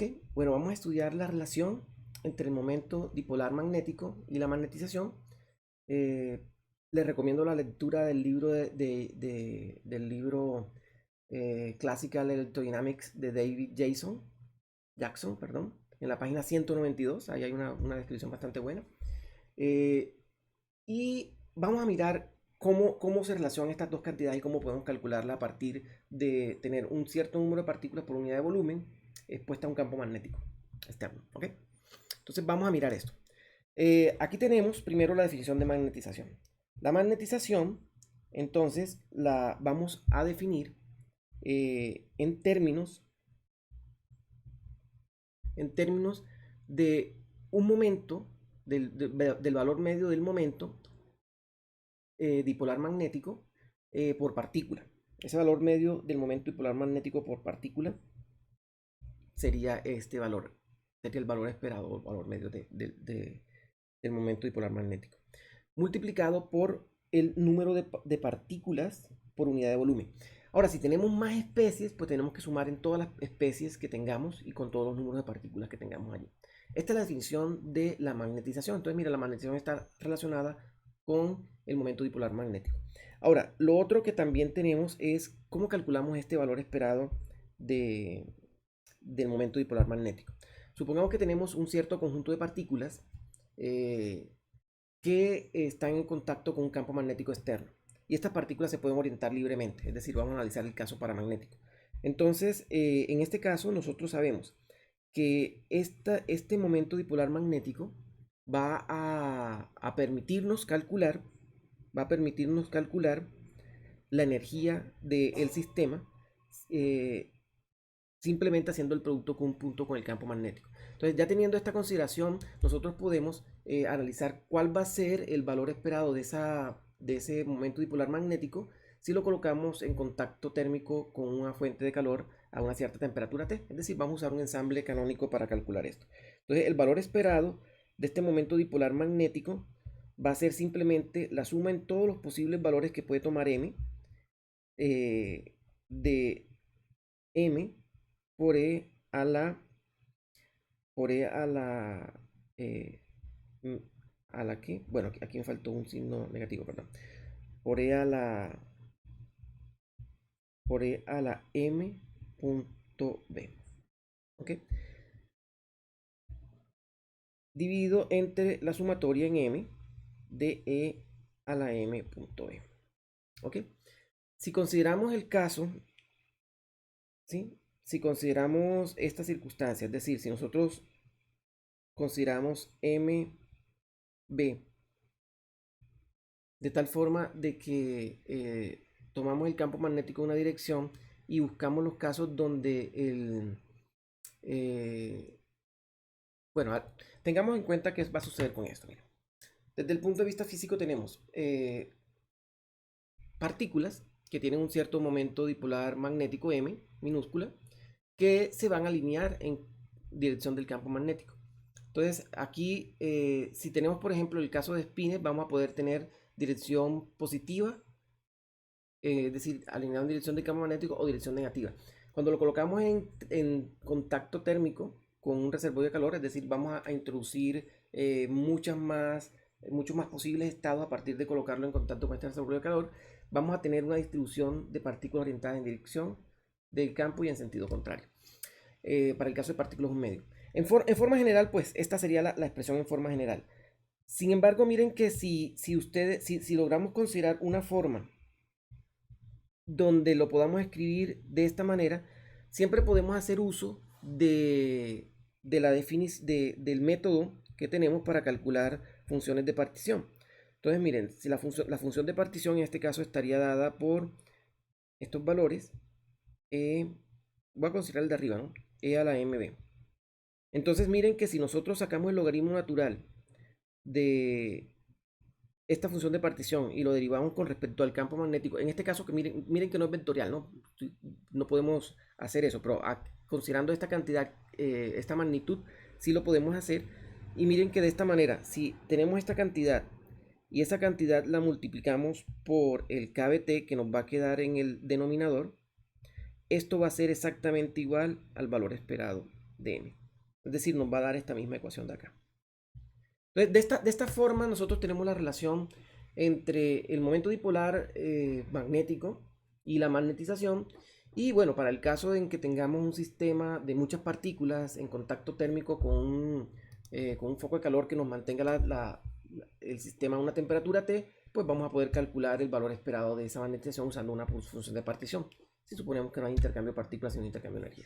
Ok, bueno, vamos a estudiar la relación entre el momento dipolar magnético y la magnetización. Eh, Les recomiendo la lectura del libro del libro Classical Electrodynamics de David Jackson, perdón, en la página 192. Ahí hay una descripción bastante buena. Eh, y vamos a mirar cómo se relacionan estas dos cantidades y cómo podemos calcularla a partir de tener un cierto número de partículas por unidad de volumen expuesta a un campo magnético externo. ¿Ok? Entonces vamos a mirar esto. Aquí tenemos primero la definición de magnetización. La magnetización, entonces, la vamos a definir en términos de un momento, del valor medio del momento dipolar magnético por partícula. Ese valor medio del momento dipolar magnético por partícula sería este valor, sería el valor esperado o el valor medio del momento dipolar magnético, multiplicado por el número de partículas por unidad de volumen. Ahora, si tenemos más especies, pues tenemos que sumar en todas las especies que tengamos y con todos los números de partículas que tengamos allí. Esta es la definición de la magnetización. Entonces, mira, la magnetización está relacionada con el momento dipolar magnético. Ahora, lo otro que también tenemos es cómo calculamos este valor esperado del momento dipolar magnético. Supongamos que tenemos un cierto conjunto de partículas que están en contacto con un campo magnético externo. Y estas partículas se pueden orientar libremente, es decir, vamos a analizar el caso paramagnético. Entonces, en este caso, nosotros sabemos que este momento dipolar magnético va a permitirnos calcular, la energía del sistema eh, simplemente haciendo el producto con un punto con el campo magnético. Entonces, ya teniendo esta consideración, nosotros podemos analizar cuál va a ser el valor esperado de ese momento dipolar magnético si lo colocamos en contacto térmico con una fuente de calor a una cierta temperatura T. Es decir, vamos a usar un ensamble canónico para calcular esto. Entonces, el valor esperado de este momento dipolar magnético va a ser simplemente la suma en todos los posibles valores que puede tomar M de M por E a la, por E a la, mm, a la que, bueno, aquí me faltó un signo negativo, perdón. Por E a la, por E a la M punto B. ¿Ok? Dividido entre la sumatoria en M de E a la M punto B. ¿Ok? Si consideramos el caso, ¿sí? Si consideramos esta circunstancia, es decir, si nosotros consideramos MB de tal forma de que tomamos el campo magnético en una dirección y buscamos los casos donde eh, bueno, tengamos en cuenta qué va a suceder con esto. Mira. Desde el punto de vista físico tenemos partículas que tienen un cierto momento dipolar magnético M, minúscula, que se van a alinear en dirección del campo magnético. Entonces, aquí, si tenemos, por ejemplo, el caso de espines, vamos a poder tener dirección positiva, es decir, alineado en dirección del campo magnético o dirección negativa. Cuando lo colocamos en contacto térmico con un reservorio de calor, es decir, vamos a introducir muchos más posibles estados a partir de colocarlo en contacto con este reservorio de calor, vamos a tener una distribución de partículas orientadas en dirección del campo y en sentido contrario. Para el caso de partículas un medio. En forma general, pues esta sería la expresión en forma general. Sin embargo, miren que si logramos considerar una forma donde lo podamos escribir de esta manera, siempre podemos hacer uso del método que tenemos para calcular funciones de partición. Entonces, miren, si la función de partición en este caso estaría dada por estos valores, voy a considerar el de arriba, ¿no? E a la mb. Entonces, miren que si nosotros sacamos el logaritmo natural de esta función de partición y lo derivamos con respecto al campo magnético, en este caso que miren que no es vectorial, ¿no? No podemos hacer eso, pero considerando esta cantidad, esta magnitud, sí lo podemos hacer. Y miren que de esta manera, si tenemos esta cantidad y esa cantidad la multiplicamos por el KBT que nos va a quedar en el denominador, esto va a ser exactamente igual al valor esperado de m. Es decir, nos va a dar esta misma ecuación de acá. Entonces, de esta forma nosotros tenemos la relación entre el momento dipolar magnético y la magnetización. Y bueno, para el caso en que tengamos un sistema de muchas partículas en contacto térmico con un foco de calor que nos mantenga el sistema a una temperatura T, pues vamos a poder calcular el valor esperado de esa magnetización usando una función de partición, si suponemos que no hay intercambio de partículas sino intercambio de energía.